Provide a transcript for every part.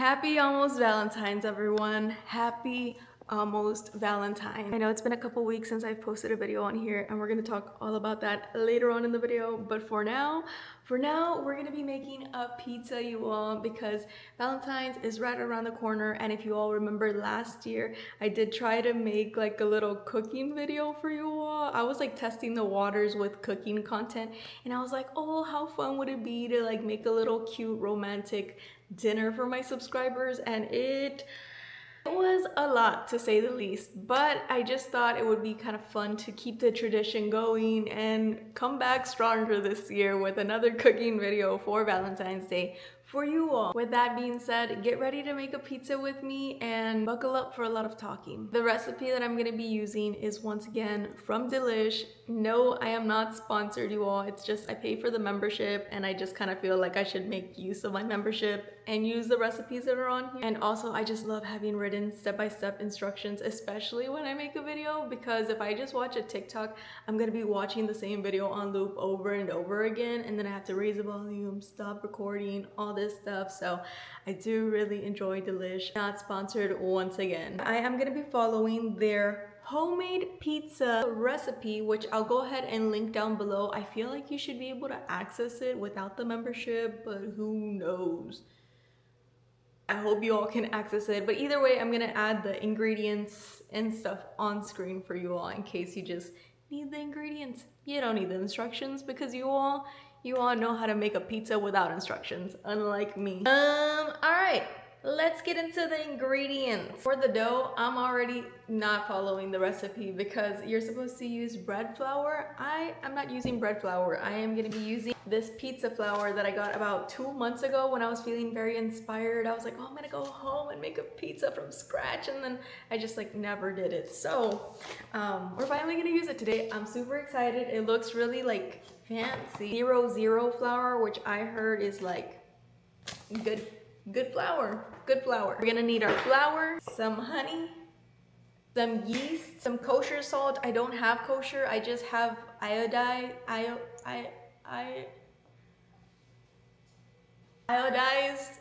Happy almost Valentine's, everyone. Happy almost Valentine. I know it's been a couple weeks since I've posted a video on here and we're gonna talk all about that later on in the video. But for now, we're gonna be making a pizza, you all, because Valentine's is right around the corner. And if you all remember last year, I did try to make like a little cooking video for you all. I was like testing the waters with cooking content and I was like, oh, how fun would it be to like make a little cute romantic dinner for my subscribers, and it was a lot to say the least, but I just thought it would be kind of fun to keep the tradition going and come back stronger this year with another cooking video for Valentine's Day for you all. With that being said, get ready to make a pizza with me and buckle up for a lot of talking. The recipe that I'm going to be using is once again from Delish. No, I am not sponsored, you all. It's just I pay for the membership and I just kind of feel like I should make use of my membership and use the recipes that are on here. And also I just love having written step-by-step instructions, especially when I make a video, because if I just watch a TikTok, I'm going to be watching the same video on loop over and over again, and then I have to raise the volume, stop recording, all this stuff. So I do really enjoy Delish. Not sponsored once again. I am going to be following their homemade pizza recipe, which I'll go ahead and link down below. I feel like you should be able to access it without the membership, but who knows? I hope you all can access it, but either way, I'm gonna add the ingredients and stuff on screen for you all in case you just need the ingredients. You don't need the instructions because you all know how to make a pizza without instructions, unlike me. All right. Let's get into the ingredients. For the dough, I'm already not following the recipe because you're supposed to use bread flour. I'm not using bread flour. I am gonna be using this pizza flour that I got about 2 months ago when I was feeling very inspired. I was like, oh, I'm gonna go home and make a pizza from scratch, and then I just like never did it. So we're finally gonna use it today. I'm super excited. It looks really like fancy. 00 flour, which I heard is like good flour. We're gonna need our flour, some honey, some yeast, some kosher salt. I don't have kosher, I just have iodized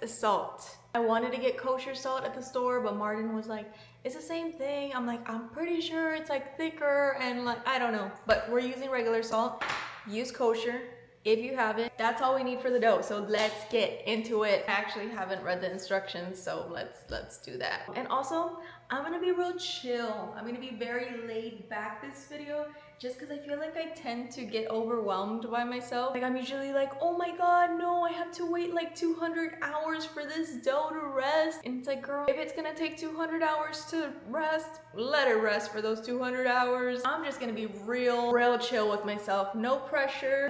salt. I wanted to get kosher salt at the store, but Martin was like, it's the same thing. I'm like, I'm pretty sure it's like thicker and like, I don't know, but we're using regular salt. Use kosher if you have it. That's all we need for the dough, so let's get into it. I actually haven't read the instructions, so let's do that. And also, I'm gonna be real chill. I'm gonna be very laid back this video, just because I feel like I tend to get overwhelmed by myself. Like I'm usually like, oh my god, no, I have to wait like 200 hours for this dough to rest. And it's like, girl, if it's gonna take 200 hours to rest, let it rest for those 200 hours. I'm just gonna be real chill with myself. No pressure.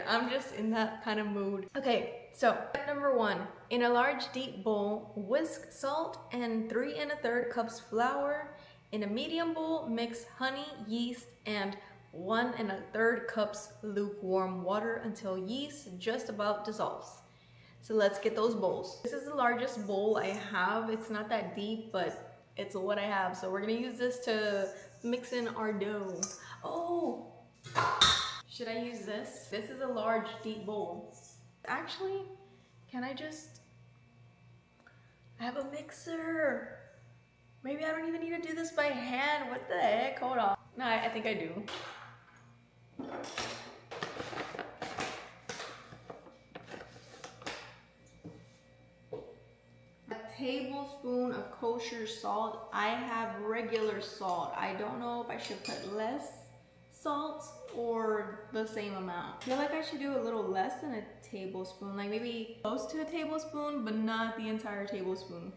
I'm just in that kind of mood. Okay, so step number 1. In a large deep bowl, whisk salt and 3 1/3 cups flour. In a medium bowl, mix honey, yeast, and 1 1/3 cups lukewarm water until yeast just about dissolves. So let's get those bowls. This is the largest bowl I have. It's not that deep, but it's what I have. So we're gonna use this to mix in our dough. Oh, should I use this? This is a large deep bowl. Actually, can I have a mixer. Maybe I don't even need to do this by hand. What the heck? Hold on. No, I think I do. A tablespoon of kosher salt. I have regular salt. I don't know if I should put less salt or the same amount. I feel like I should do a little less than a tablespoon, like maybe close to a tablespoon, but not the entire tablespoon.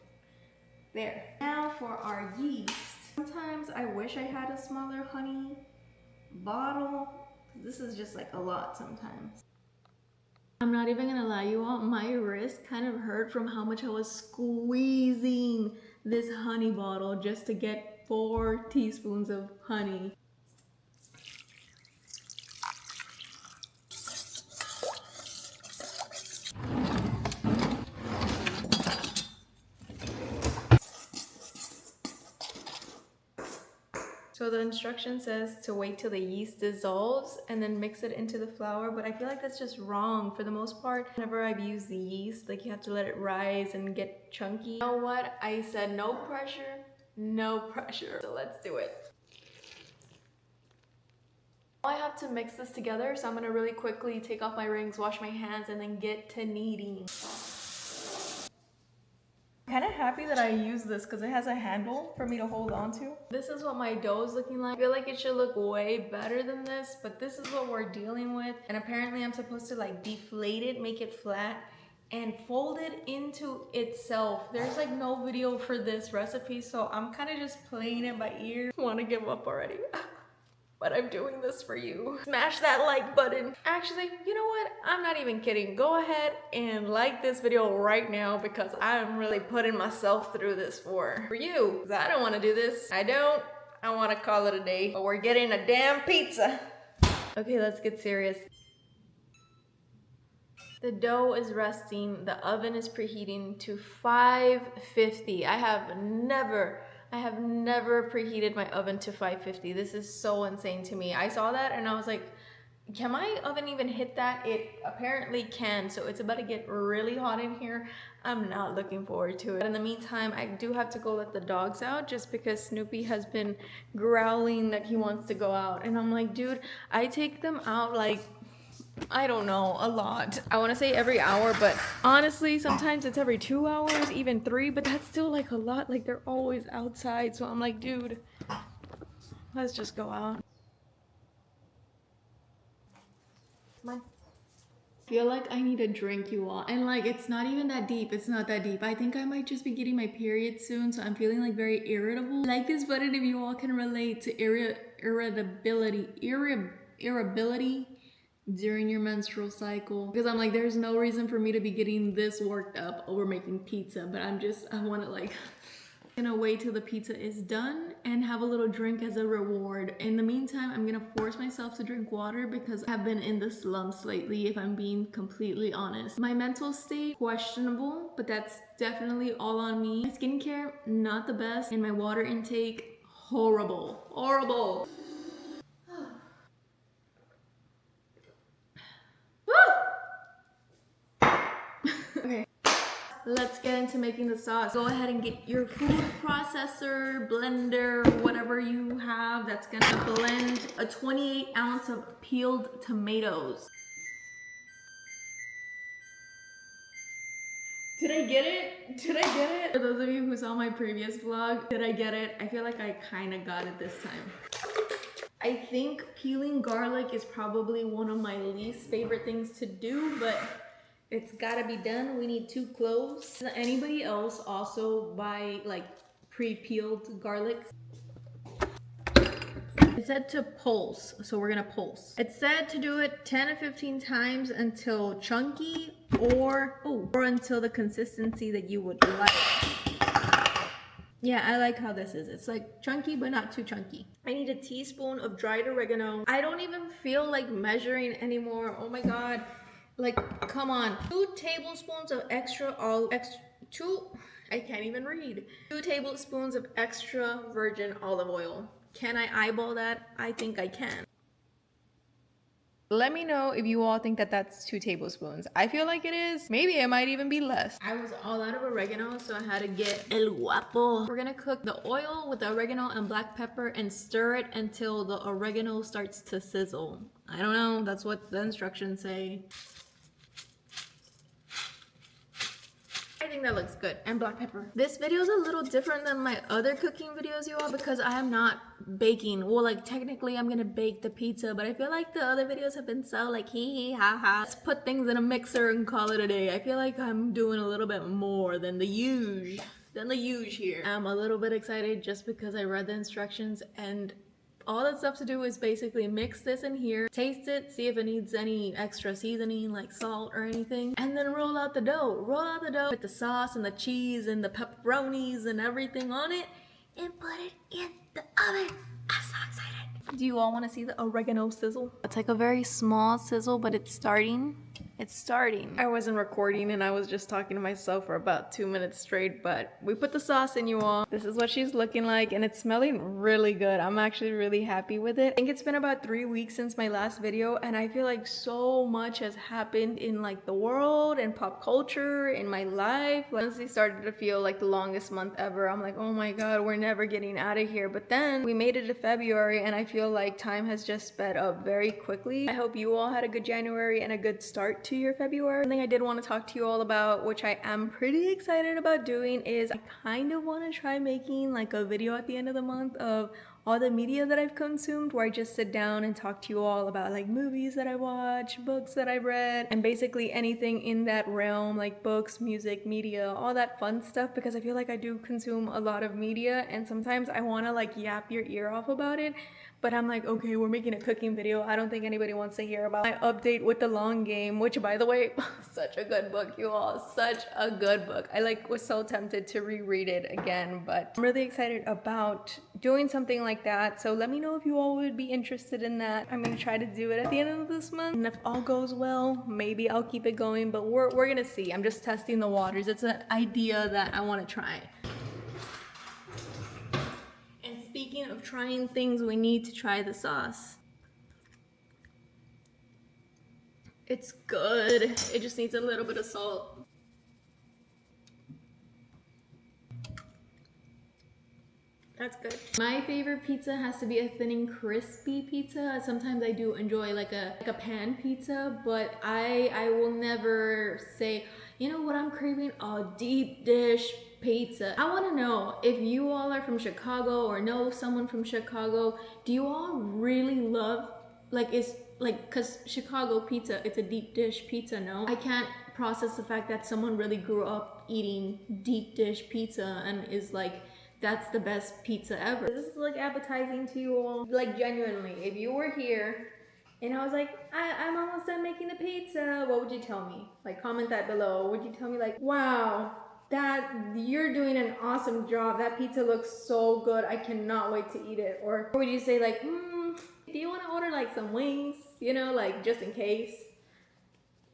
There. Now for our yeast. Sometimes I wish I had a smaller honey bottle. This is just like a lot sometimes. I'm not even gonna lie, you all, my wrist kind of hurt from how much I was squeezing this honey bottle just to get 4 teaspoons of honey. So the instruction says to wait till the yeast dissolves and then mix it into the flour, but I feel like that's just wrong. For the most part, whenever I've used the yeast, like you have to let it rise and get chunky. You know what? I said no pressure, no pressure. So let's do it. I have to mix this together, so I'm gonna really quickly take off my rings, wash my hands, and then get to kneading. I'm kind of happy that I use this because it has a handle for me to hold on to. This is what my dough is looking like. I feel like it should look way better than this, but this is what we're dealing with. And apparently I'm supposed to like deflate it, make it flat, and fold it into itself. There's like no video for this recipe, so I'm kind of just playing it by ear. I want to give up already. But I'm doing this for you. Smash that like button. Actually, you know what? I'm not even kidding. Go ahead and like this video right now because I'm really putting myself through this for you. Because I don't want to do this. I don't. I want to call it a day. But we're getting a damn pizza. Okay, let's get serious. The dough is resting. The oven is preheating to 550. I have never preheated my oven to 550. This is so insane to me. I saw that and I was like, can my oven even hit that? It apparently can. So it's about to get really hot in here. I'm not looking forward to it. In the meantime, I do have to go let the dogs out just because Snoopy has been growling that he wants to go out. And I'm like, dude, I take them out like, I don't know, a lot. I want to say every hour, but honestly, sometimes it's every 2 hours, even 3, but that's still like a lot. Like they're always outside. So I'm like, dude, let's just go out. Come on. I feel like I need a drink, you all. And like, it's not even that deep. It's not that deep. I think I might just be getting my period soon. So I'm feeling like very irritable. Like this button if you all can relate to irritability during your menstrual cycle, because I'm like, there's no reason for me to be getting this worked up over making pizza, but I want to like gonna wait till the pizza is done and have a little drink as a reward. In the meantime, I'm gonna force myself to drink water because I have been in the slumps lately, if I'm being completely honest. My mental state, questionable, but that's definitely all on me. My skincare, not the best, and my water intake, horrible. Okay, let's get into making the sauce. Go ahead and get your food processor, blender, whatever you have that's gonna blend a 28 ounce of peeled tomatoes. Did I get it? Did I get it? For those of you who saw my previous vlog, did I get it? I feel like I kind of got it this time. I think peeling garlic is probably one of my least favorite things to do, but it's gotta be done. We need 2 cloves. Does anybody else also buy like pre-peeled garlic? It said to pulse, so we're gonna pulse. It said to do it 10 to 15 times until chunky or until the consistency that you would like. Yeah, I like how this is. It's like chunky, but not too chunky. I need a teaspoon of dried oregano. I don't even feel like measuring anymore. Oh my God. Like, come on. 2 tablespoons of I can't even read. 2 tablespoons of extra virgin olive oil. Can I eyeball that? I think I can. Let me know if you all think that that's 2 tablespoons. I feel like it is. Maybe it might even be less. I was all out of oregano, so I had to get El Guapo. We're gonna cook the oil with the oregano and black pepper and stir it until the oregano starts to sizzle. I don't know, that's what the instructions say. I think that looks good. And black pepper. This video is a little different than my other cooking videos, you all, because I am not baking. Well, like technically I'm gonna bake the pizza, but I feel like the other videos have been so like hee ha ha. Let's put things in a mixer and call it a day. I feel like I'm doing a little bit more than the usual here. I'm a little bit excited just because I read the instructions, and all that's left to do is basically mix this in here, taste it, see if it needs any extra seasoning like salt or anything, and then roll out the dough. Roll out the dough with the sauce and the cheese and the pepperonis and everything on it, and put it in the oven. I'm so excited. Do you all want to see the oregano sizzle? It's like a very small sizzle, but it's starting. It's starting. I wasn't recording and I was just talking to myself for about 2 minutes straight, but we put the sauce in, you all. This is what she's looking like and it's smelling really good. I'm actually really happy with it. I think it's been about 3 weeks since my last video and I feel like so much has happened in like the world and pop culture, in my life. Like, honestly started to feel like the longest month ever. I'm like, oh my God, we're never getting out of here. But then we made it to February and I feel like time has just sped up very quickly. I hope you all had a good January and a good start to your February. Something I did want to talk to you all about, which I am pretty excited about doing, is I kind of want to try making like a video at the end of the month of all the media that I've consumed, where I just sit down and talk to you all about like movies that I watch, books that I read, and basically anything in that realm, like books, music, media, all that fun stuff, because I feel like I do consume a lot of media and sometimes I want to like yap your ear off about it. But I'm like, okay, we're making a cooking video. I don't think anybody wants to hear about my update with The Long Game, which by the way, such a good book, you all, such a good book. I like was so tempted to reread it again, but I'm really excited about doing something like that. So let me know if you all would be interested in that. I'm gonna try to do it at the end of this month. And if all goes well, maybe I'll keep it going, but we're gonna see. I'm just testing the waters. It's an idea that I wanna try. Speaking of trying things, we need to try the sauce. It's good. It just needs a little bit of salt. That's good. My favorite pizza has to be a thin and crispy pizza. Sometimes I do enjoy like a pan pizza, but I will never say, you know what I'm craving? A deep dish pizza. I want to know if you all are from Chicago or know someone from Chicago. Do you all really love, like, it's like, cause Chicago pizza, it's a deep dish pizza, no? I can't process the fact that someone really grew up eating deep dish pizza and is like, that's the best pizza ever. This is like appetizing to you all. Like genuinely, if you were here and I was like, I'm almost done making the pizza, what would you tell me? Like comment that below. Would you tell me like, wow, that you're doing an awesome job. That pizza looks so good. I cannot wait to eat it. Or would you say like, do you want to order like some wings? You know, like just in case.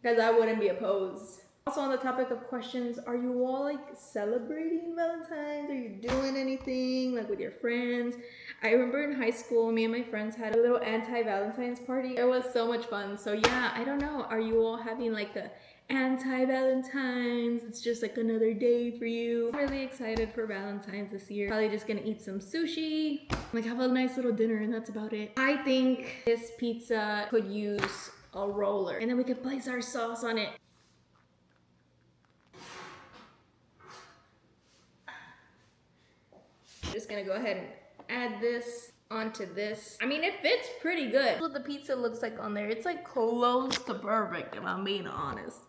Because I wouldn't be opposed. Also on the topic of questions, are you all like celebrating Valentine's? Are you doing anything like with your friends? I remember in high school, me and my friends had a little anti-Valentine's party. It was so much fun. So yeah, I don't know. Are you all having like the anti-Valentine's? It's just like another day for you. I'm really excited for Valentine's this year. Probably just gonna eat some sushi, like have a nice little dinner, and that's about it. I think this pizza could use a roller and then we could place our sauce on it. Just gonna go ahead and add this onto this. I mean, it fits pretty good. That's what the pizza looks like on there. It's like close to perfect if I'm being honest.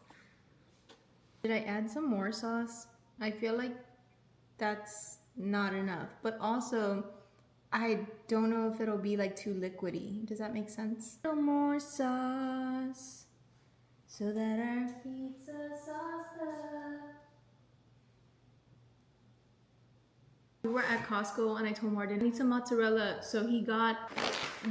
Did I add some more sauce? I feel like that's not enough, but also I don't know if it'll be like too liquidy. Does that make sense? A little more sauce so that our pizza sauce up. We were at Costco and I told Martin I need some mozzarella, so he got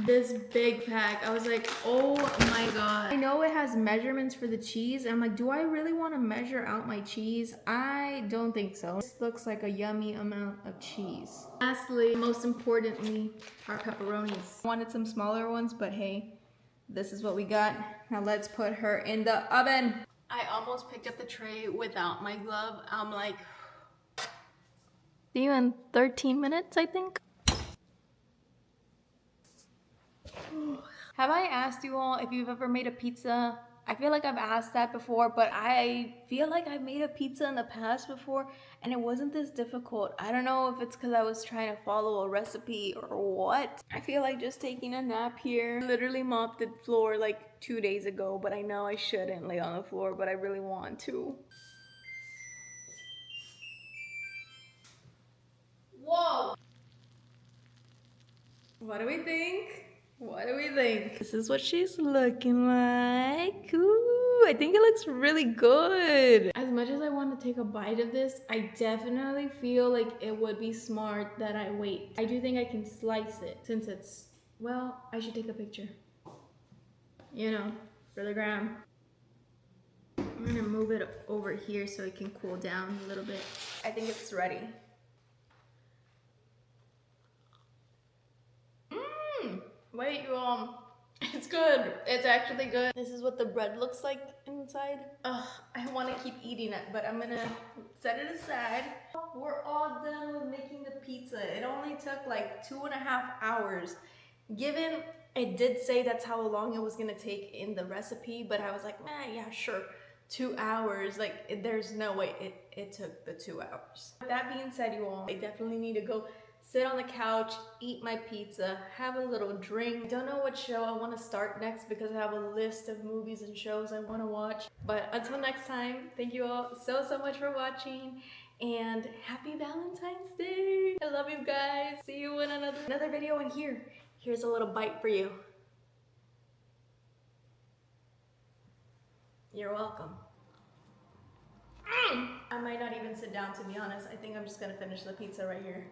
this big pack. I was like, oh my God. I know it has measurements for the cheese and I'm like, do I really want to measure out my cheese? I don't think so. This looks like a yummy amount of cheese. Lastly, most importantly, our pepperonis. I wanted some smaller ones, but hey, this is what we got. Now let's put her in the oven. I almost picked up the tray without my glove. I'm like, see you in 13 minutes, I think. Have I asked you all if you've ever made a pizza? I feel like I've asked that before, but I feel like I've made a pizza in the past before and it wasn't this difficult. I don't know if it's because I was trying to follow a recipe or what. I feel like just taking a nap here. I literally mopped the floor like 2 days ago, but I know I shouldn't lay on the floor, but I really want to. Whoa! What do we think? What do we think? This is what she's looking like. Ooh, I think it looks really good. As much as I want to take a bite of this, I definitely feel like it would be smart that I wait. I do think I can slice it since it's, well, I should take a picture. You know, for the gram. I'm gonna move it over here so it can cool down a little bit. I think it's ready. Wait, you it's good. It's actually good. This is what the bread looks like inside. Ugh, I want to keep eating it, but I'm gonna set it aside. We're all done with making the pizza. It only took like 2.5 hours. Given it did say that's how long it was gonna take in the recipe, but I was like, man, yeah, sure. 2 hours, like there's no way it took the 2 hours. With that being said, you all, I definitely need to go sit on the couch, eat my pizza, have a little drink. I don't know what show I want to start next because I have a list of movies and shows I want to watch. But until next time, thank you all so much for watching, and happy Valentine's Day. I love you guys. See you in another video, and here's a little bite for you. You're welcome. I might not even sit down, to be honest. I think I'm just gonna finish the pizza right here.